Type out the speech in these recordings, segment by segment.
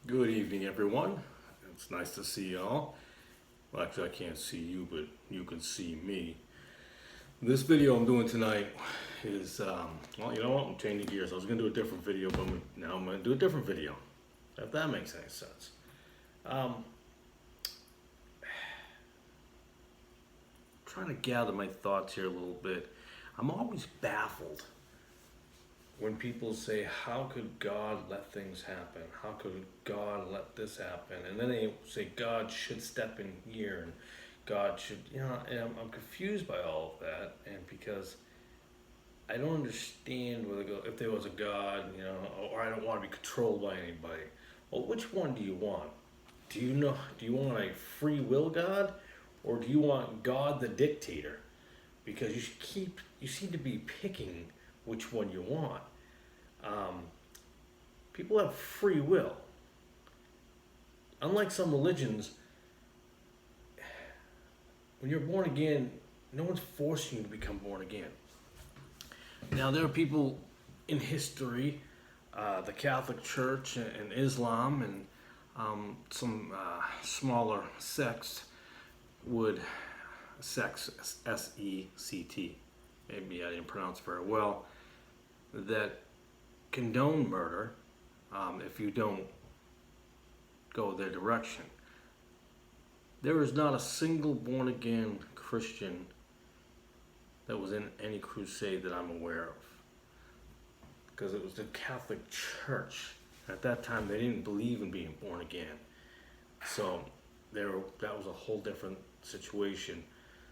Good evening, everyone. It's nice to see y'all. Well, actually, I can't see you, but you can see me. This video I'm doing tonight is, well, you know what? I'm changing gears. I was going to do a different video, but now I'm going to do a different video, if that makes any sense. Trying to gather my thoughts here a little bit. I'm always baffled when people say, how could God let things happen? How could God let this happen? And then they say God should step in here and God should, and I'm confused by all of that. And because I don't understand whether if there was a God, or I don't want to be controlled by anybody. Well, which one do you want? Do you want a free will God, or do you want God the dictator? Because you seem to be picking which one you want. People have free will. Unlike some religions, when you're born again, no one's forcing you to become born again. Now, there are people in history, the Catholic Church and Islam and some smaller sects S-E-C-T, maybe I didn't pronounce very well, that condone murder if you don't go their direction. There is not a single born-again Christian that was in any crusade that I'm aware of, because it was the Catholic Church. At that time, they didn't believe in being born again, so that was a whole different situation.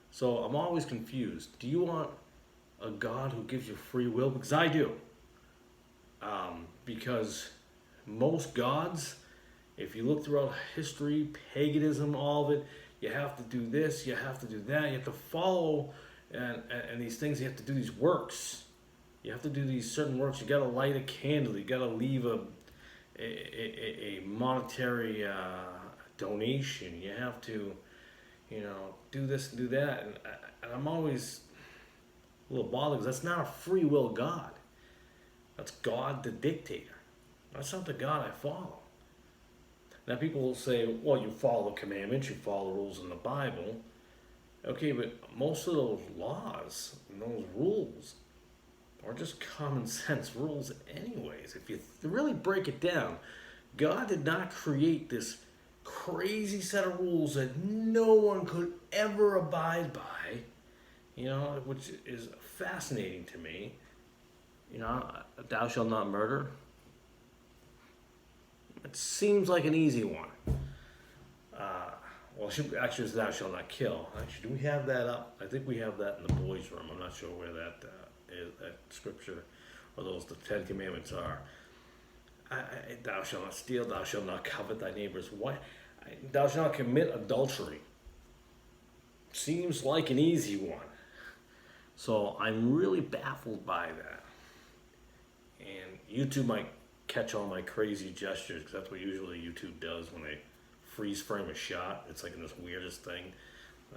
So I'm always confused. Do you want a God who gives you free will? Because I do. Because most gods, if you look throughout history, paganism, all of it, you have to do this, you have to do that, you have to follow, and these things, you have to do these works. You have to do these certain works. You got to light a candle. You got to leave a monetary donation. You have to, do this and do that. And I'm always a little bothered because that's not a free will God. That's God the dictator. That's not the God I follow. Now people will say, well, you follow the commandments, you follow the rules in the Bible. Okay, but most of those laws and those rules are just common sense rules anyways. If you really break it down, God did not create this crazy set of rules that no one could ever abide by, which is fascinating to me. Thou shalt not murder. It seems like an easy one. Actually, it's thou shalt not kill. Actually, do we have that up? I think we have that in the boys' room. I'm not sure where that is, that scripture, or those the 10 Commandments are. Thou shalt not steal. Thou shalt not covet thy neighbor's wife. Thou shalt not commit adultery. Seems like an easy one. So I'm really baffled by that. And YouTube might catch all my crazy gestures, because that's what usually YouTube does when they freeze frame a shot. It's like in this weirdest thing.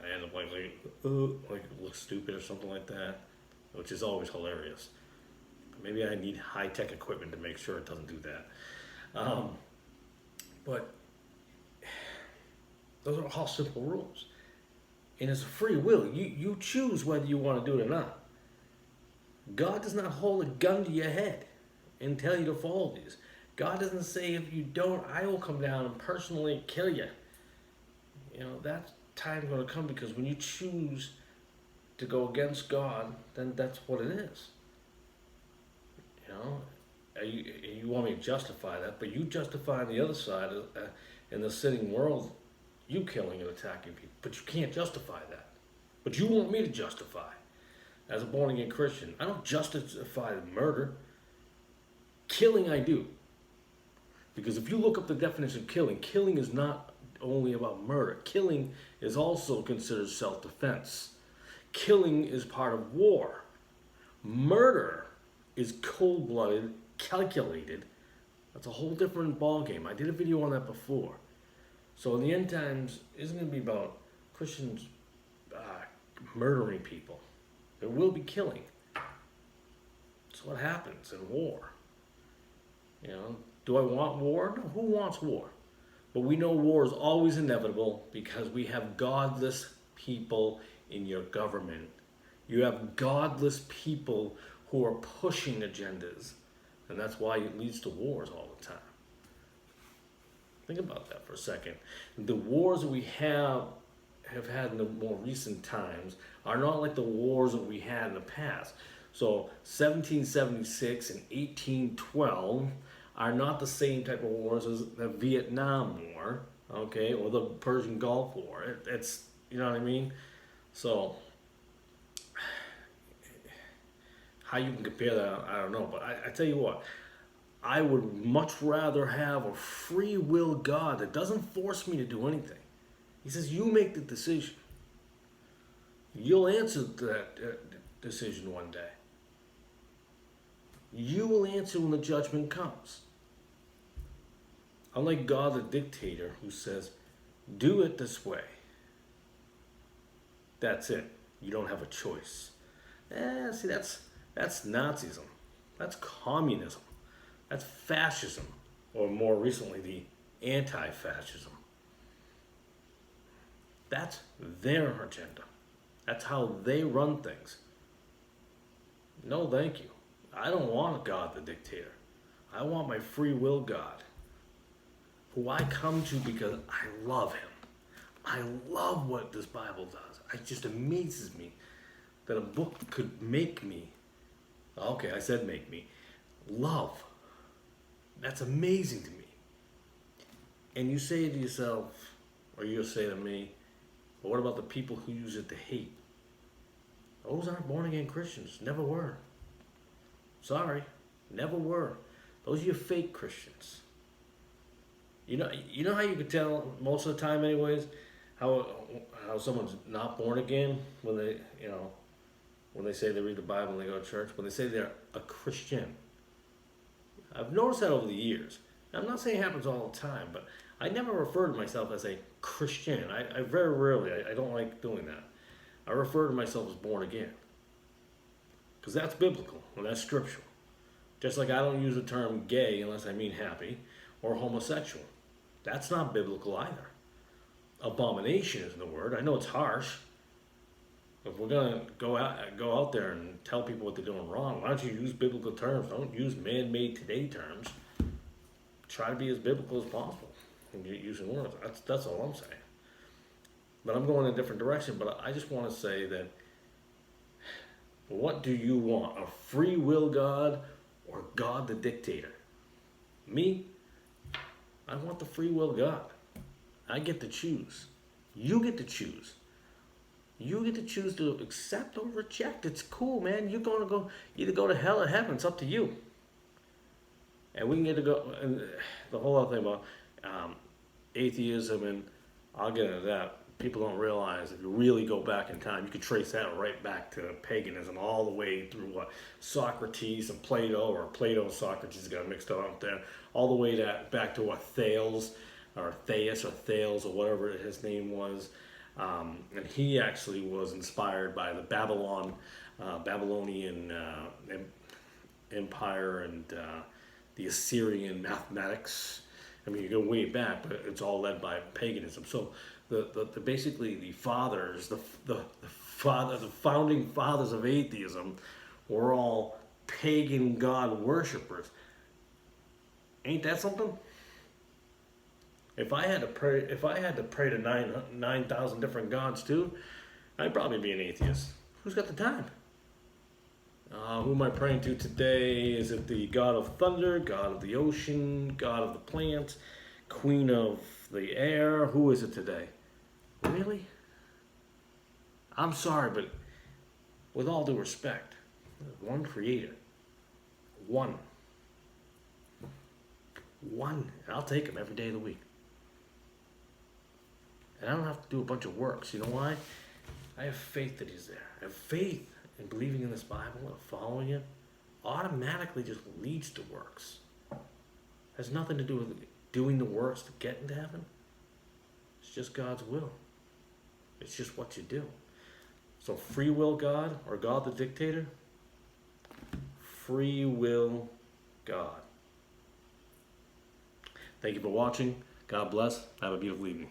I end up like it looks stupid or something like that, which is always hilarious. Maybe I need high-tech equipment to make sure it doesn't do that. But those are all simple rules. And it's a free will. You choose whether you want to do it or not. God does not hold a gun to your head and tell you to follow these. God doesn't say, if you don't, I will come down and personally kill you. That time's going to come, because when you choose to go against God, then that's what it is. You want me to justify that, but you justify on the other side, in the sitting world, you killing and attacking people. But you can't justify that. But you want me to justify. As a born-again Christian, I don't justify murder. Killing, I do. Because if you look up the definition of killing is not only about murder. Killing is also considered self-defense. Killing is part of war. Murder is cold-blooded, calculated. That's a whole different ballgame. I did a video on that before. So in the end times, isn't going to be about Christians murdering people. There will be killing. That's what happens in war. Do I want war? No, who wants war? But we know war is always inevitable because we have godless people in your government. You have godless people who are pushing agendas. And that's why it leads to wars all the time. Think about that for a second. The wars that we have had in the more recent times are not like the wars that we had in the past. So 1776 and 1812 are not the same type of wars as the Vietnam War, okay, or the Persian Gulf War. It's, you know what I mean? So how you can compare that, I don't know. But I tell you what, I would much rather have a free will God that doesn't force me to do anything. He says, you make the decision. You'll answer that decision one day. You will answer when the judgment comes. Unlike God the dictator who says, do it this way. That's it. You don't have a choice. See, that's Nazism. That's communism. That's fascism. Or more recently, the anti-fascism. That's their agenda. That's how they run things. No, thank you. I don't want a God the dictator. I want my free will God, who I come to because I love him. I love what this Bible does. It just amazes me that a book could make me, okay, I said make me, love. That's amazing to me. And you say to yourself, or you'll say to me, but what about the people who use it to hate? Those aren't born again Christians. Never were. Sorry, never were. Those are your fake Christians. You know how you can tell most of the time, anyways, how someone's not born again when they say they read the Bible and they go to church. When they say they're a Christian, I've noticed that over the years. Now, I'm not saying it happens all the time, but I never refer to myself as a Christian. I very rarely. I don't like doing that. I refer to myself as born again. Because that's biblical and that's scriptural. Just like I don't use the term gay unless I mean happy, or homosexual. That's not biblical either. Abomination is the word. I know it's harsh. If we're going to go out there and tell people what they're doing wrong, why don't you use biblical terms? Don't use man-made today terms. Try to be as biblical as possible and using words. That's all I'm saying. But I'm going in a different direction. But I just want to say that, what do you want? A free will God or God the dictator? Me? I want the free will God. I get to choose. You get to choose. You get to choose to accept or reject. It's cool, man. You're going to go either go to hell or heaven. It's up to you. And we can get to go, and the whole other thing about atheism, and I'll get into that. People don't realize if you really go back in time, you can trace that right back to paganism, all the way through Socrates and Plato, or Plato and Socrates got mixed up there, all the way back to Thales, or Thais, or Thales, or whatever his name was. And he actually was inspired by the Babylonian Empire and the Assyrian mathematics. I mean, you go way back, but it's all led by paganism. So basically the fathers, the founding fathers of atheism were all pagan god worshippers. Ain't that something? If I had to pray to 9,000 different gods too, I'd probably be an atheist. Who's got the time? Who am I praying to today? Is it the god of thunder, god of the ocean, god of the plants, queen of the air? Who is it today? Really? I'm sorry, but with all due respect, one creator. One. And I'll take him every day of the week. And I don't have to do a bunch of works. You know why? I have faith that he's there. I have faith in believing in this Bible and following it. Automatically just leads to works. Has nothing to do with doing the works to get into heaven. It's just God's will. It's just what you do. So free will God or God the dictator? Free will God. Thank you for watching. God bless. Have a beautiful evening.